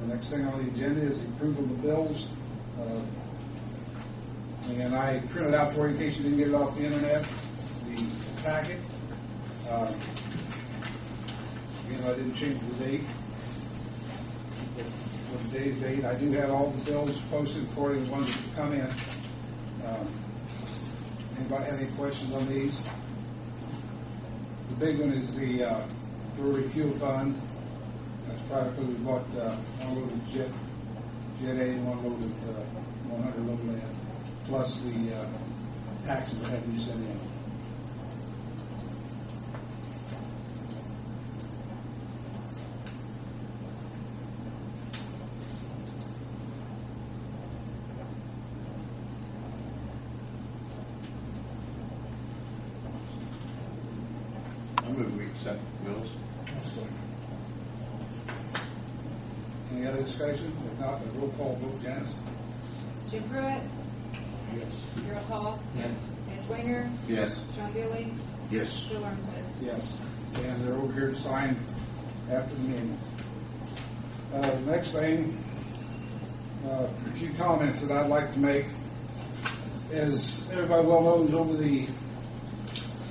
next thing on the agenda is the approval of the bills. And I printed out for you in case you didn't get it off the internet, the packet. Again, I didn't change the date. For today's date, I do have all the bills posted for you, the ones that come in. Anybody have any questions on these? The big one is the Brewery Fuel Fund. That's practically we bought one load of Jet A and one load of 100 load lead, plus the taxes that had to be sent in. I move we accept the bills. Any other discussion? If not, a roll call vote, Janice. Jim Pruitt, Yes. Gerald Hall, Yes. Ed Winger, Yes. John Billy, Yes. Bill Armistead. Yes. And they're over here to sign after the meetings. Next thing, a few comments that I'd like to make. As everybody well knows, over the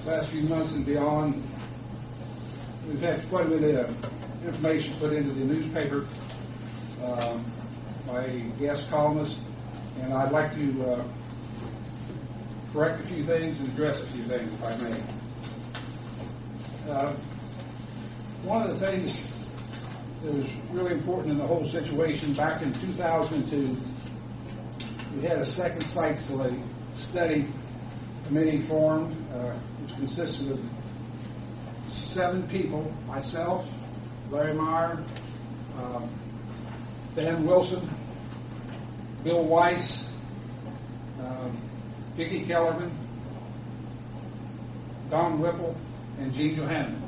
last few months and beyond, we've had quite a bit of information put into the newspaper by guest columnists, and I'd like to correct a few things and address a few things, if I may. One of the things that was really important in the whole situation, back in 2002, we had a second site study committee formed, which consisted of 7 people: myself, Larry Meyer, Dan Wilson, Bill Weiss, Vicki Kellerman, Don Whipple, and Gene Johanneman.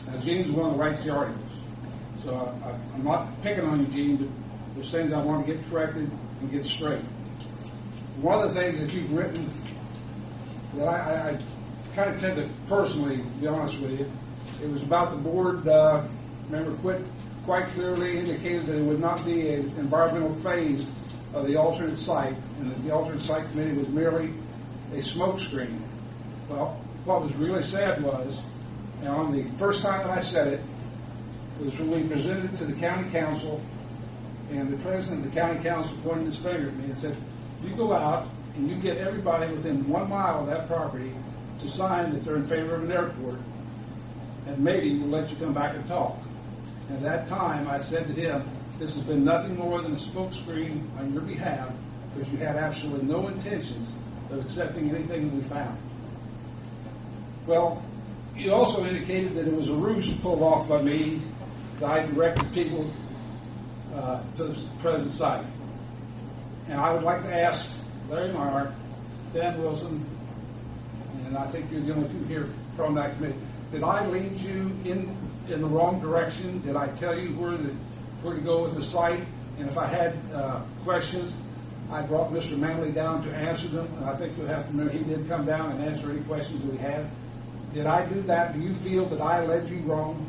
Now, Gene's the one that writes the articles. So I'm not picking on you, Gene, but there's things I want to get corrected and get straight. One of the things that you've written that I kind of tend to personally, to be honest with you, it was about the board, remember, quite clearly indicated that it would not be an environmental phase of the alternate site, and that the alternate site committee was merely a smoke screen. Well, what was really sad was, and on the first time that I said it, was when we presented it to the county council, and the president of the county council pointed his finger at me and said, "You go out and you get everybody within 1 mile of that property to sign that they're in favor of an airport, and maybe we'll let you come back and talk." And at that time, I said to him, "This has been nothing more than a smokescreen on your behalf, because you had absolutely no intentions of accepting anything that we found." Well, you also indicated that it was a ruse pulled off by me, that I directed people to the present site. And I would like to ask Larry Meyer, Dan Wilson, and I think you're the only two here from that committee, did I lead you in the wrong direction? Did I tell you where to go with the site? And if I had questions, I brought Mr. Manley down to answer them. And I think you'll have to remember he did come down and answer any questions that we had. Did I do that? Do you feel that I led you wrong?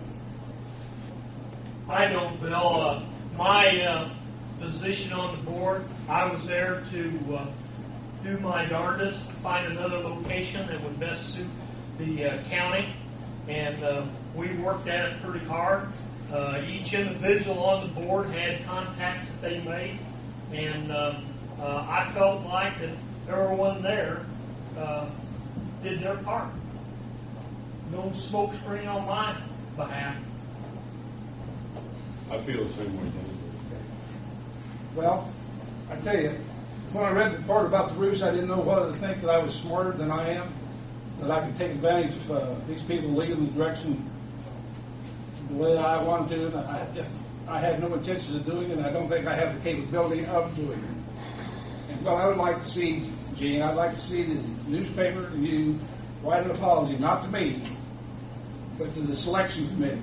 I don't, Bill. My position on the board, I was there to do my darndest to find another location that would best suit the county, and we worked at it pretty hard. Each individual on the board had contacts that they made, and I felt like that everyone there did their part. No smoke screen on my behalf. I feel the same way. Well, I tell you, when I read the part about the roofs, I didn't know whether to think that I was smarter than I am, that I could take advantage of these people leading in the direction the way that I wanted to. And if I had no intentions of doing it, and I don't think I have the capability of doing it. And what I would like to see, Gene, I'd like to see the newspaper and you write an apology, not to me, but to the selection committee,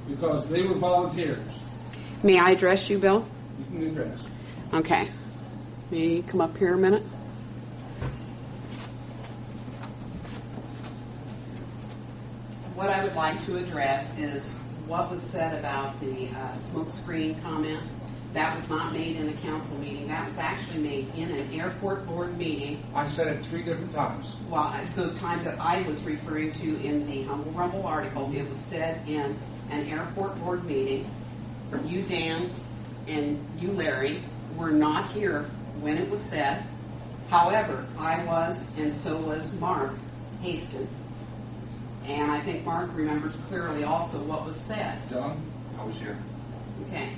because they were volunteers. May I address you, Bill? You can address. Okay. May you come up here a minute? What I would like to address is what was said about the smoke screen comment. That was not made in a council meeting. That was actually made in an airport board meeting. I said it 3 different times. Well, the time that I was referring to in the Humble Rumble article, it was said in an airport board meeting. You, Dan, and you, Larry, were not here when it was said. However, I was, and so was Mark Haston. And I think Mark remembers clearly also what was said. John? I was here. Okay.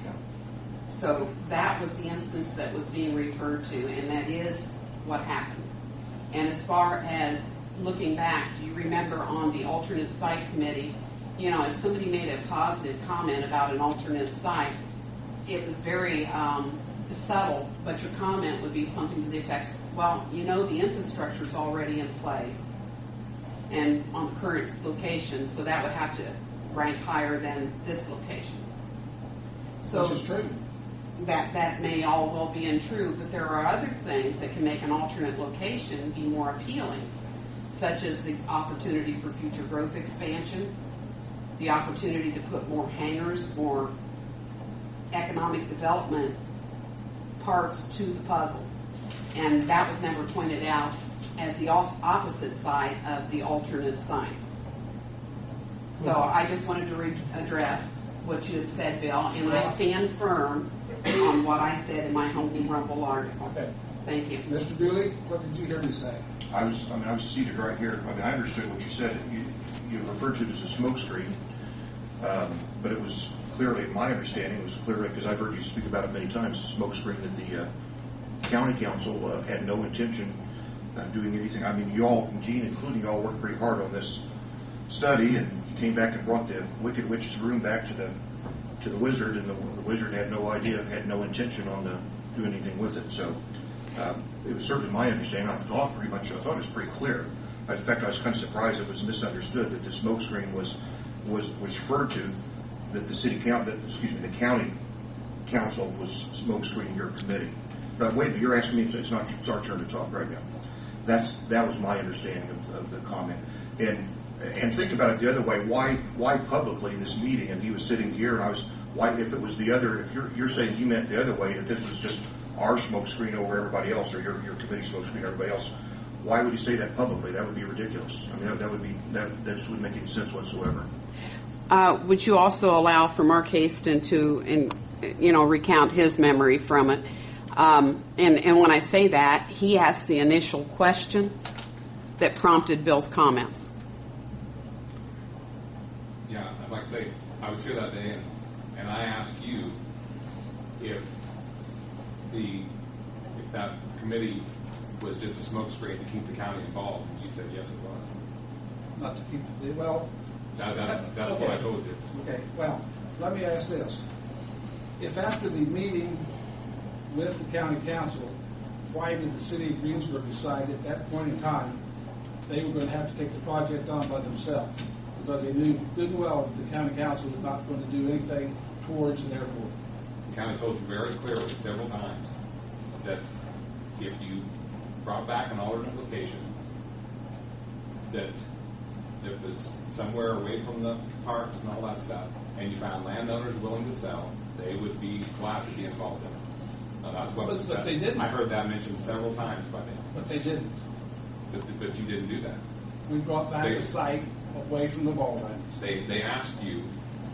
So that was the instance that was being referred to, and that is what happened. And as far as looking back, do you remember on the alternate site committee, you know, if somebody made a positive comment about an alternate site, it was very subtle, but your comment would be something to the effect, well, you know, the infrastructure's already in place and on the current location, so that would have to rank higher than this location. So Which is true. that may all well be untrue, but there are other things that can make an alternate location be more appealing, such as the opportunity for future growth expansion, the opportunity to put more hangars, more economic development parts to the puzzle. And that was never pointed out as the opposite side of the alternate sites. So I just wanted to address what you had said, Bill, and I stand firm on what I said in my Humble Rumble article. Okay. Thank you. Mr. Dooley, what did you hear me say? I was seated right here. I mean, I understood what you said. You referred to it as a smoke screen, but it was clearly, my understanding was clearly, because I've heard you speak about it many times, a smoke screen that the county council had no intention of doing anything. I mean, you all, Gene including you all, worked pretty hard on this study, and you came back and brought the Wicked Witch's room back to the wizard, and the wizard had no idea, had no intention on doing anything with it. So it was certainly my understanding. I thought it was pretty clear. In fact, I was kind of surprised it was misunderstood that the smoke screen was referred to, that the county council was smoke screening your committee. But wait, you're asking me, it's our turn to talk right now. That was my understanding of the comment. And think about it the other way. Why publicly in this meeting? And he was sitting here, and if it was the other, if you're saying he meant the other way, that this was just our smoke screen over everybody else, or your committee smoke screen over everybody else, why would he say that publicly? That would be ridiculous. I mean, that just wouldn't make any sense whatsoever. Would you also allow for Mark Haston to, recount his memory from it? And when I say that, he asked the initial question that prompted Bill's comments. Yeah, I'd like to say, I was here that day, and I asked you if that committee was just a smokescreen to keep the county involved, and you said yes, it was. Not to keep well. That's okay. what I told you. Okay. Well, let me ask this: if after the meeting with the county council, why did the city of Greensburg decide at that point in time they were going to have to take the project on by themselves? Because they knew good and well that the county council was not going to do anything towards an airport. The county told you very clearly several times that if you brought back an alternate location that was somewhere away from the parks and all that stuff, and you found landowners willing to sell, they would be glad to be involved in it. Now, that's what was said. But they didn't. I heard that mentioned several times by them. But they didn't. But you didn't do that. We brought back the site away from the ball lanes. They asked you,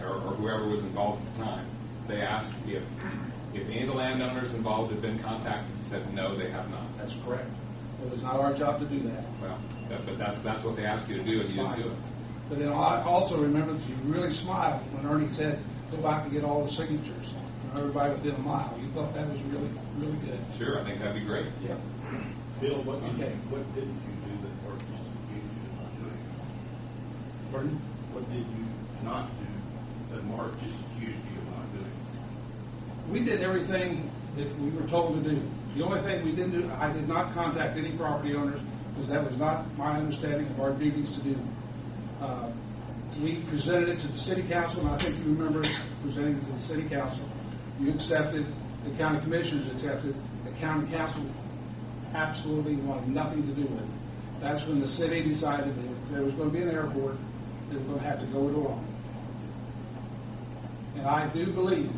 or whoever was involved at the time, they asked if any of the landowners involved had been contacted. You said no, they have not. That's correct. It was not our job to do that. Well, but that's what they asked you to do, and you didn't do it. But then I also remember that you really smiled when Ernie said, go back and get all the signatures from everybody within a mile. You thought that was really, really good. Sure, I think that'd be great. Yeah. Bill, what Okay. didn't you do that Mark just accused you of not doing? Pardon? What did you not do that Mark just accused you of not doing? We did everything that we were told to do. The only thing we didn't do, I did not contact any property owners because that was not my understanding of our duties to do. We presented it to the city council, and I think you remember presenting it to the city council. You accepted, the county commissioners accepted, the county council absolutely wanted nothing to do with it. That's when the city decided that if there was going to be an airport, they were going to have to go it alone. And I do believe